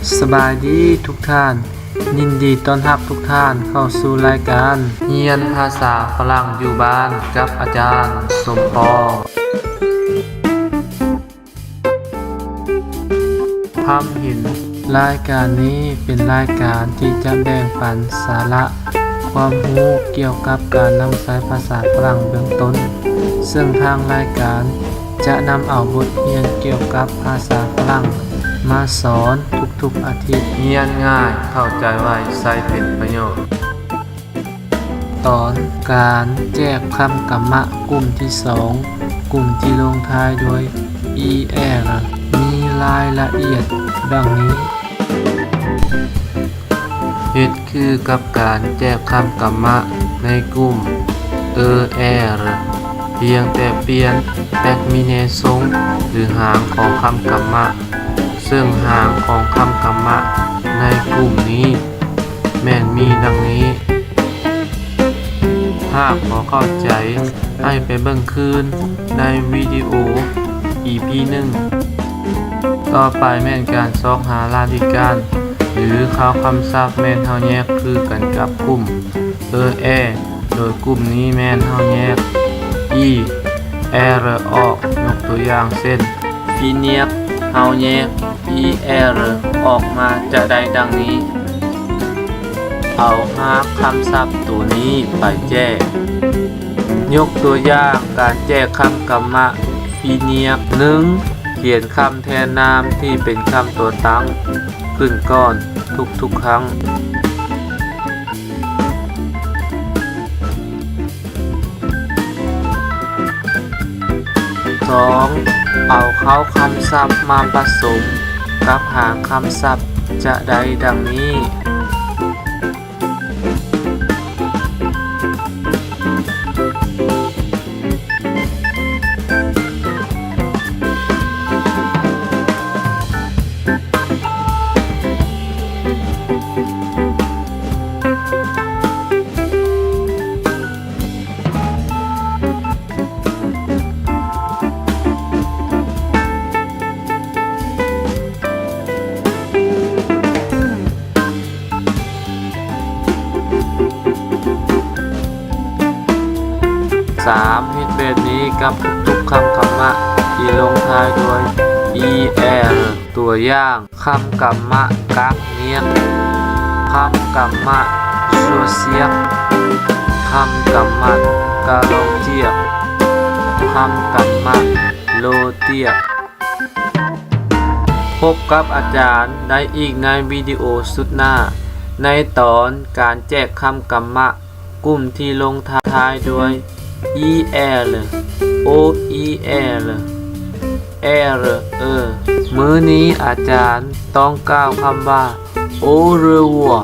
สบายดีทุกท่านยินดีต้อนรับทุกท่านเข้าสู่รายการเรียนภาษาฝรั่งอยู่บ้านกับอาจารย์สมปองความเห็นรายการนี้เป็นรายการที่จะแบ่งปันสาระความรู้เกี่ยวกับการนำใช้ภาษาฝรั่งเบื้องต้นซึ่งทางรายการจะนำเอาบทเรียนเกี่ยวกับภาษาฝรั่งมาสอนทุกๆอาทิตย์เรียนง่ายเข้าใจไวใช้เป็นประโยชน์ตอนการแจกคำกรรมะกลุ่มที่2กลุ่มที่ลงท้ายด้วย er มีรายละเอียดดังนี้เหตุคือกับการแจกคำกรรมะในกลุ่ม er เพียงแต่เปลี่ยน terminaison หรือหางของคำกรรมะซึ่งหางของคำกรรมะในกลุ่มนี้แม่นมีดังนี้หากขอเข้าใจให้ไปเบิ่งคืนในวิดีโอ EP 1ต่อไปแม่นการซอกหาลาดิการหรือข่าวคำศัพท์แม่นเฮาแยกคือกันกับกลุ่ม er โดยกลุ่มนี้แม่นเฮาแยก er ออกยกตัวอย่างเช่นฟีเนียเฮาแยก er ออกมาจะได้ดังนี้เอาหาคำศัพท์ตัวนี้ไปแจ้ยกตัวอย่างการแจ้คำกรรมะฟีเนีย 1. เขียนคำแทนนามที่เป็นคำตัวตั้งขึ้นก่อนทุกๆครั้ง 2. เอาเข้าคำศัพท์มาผสมกับหางคำศัพท์จะได้ดังนี้ 3. เฮ็ดแบบนี้กับทุกๆคำกรรมะที่ลงท้ายด้วย er ตัวอย่างคำกรรมะกักเนียกคำกรรมะชัวเซียกคำกรรมะกาลงเจียกคำกรรมะโลเตียกพบกับอาจารย์ได้อีกในวิดีโอสุดหน้าในตอนการแจกคำกรรมะกลุ่มที่ลงท้ายด้วย er oerมื้อนี้อาจารย์ต้องกล่าวคำว่า au revoir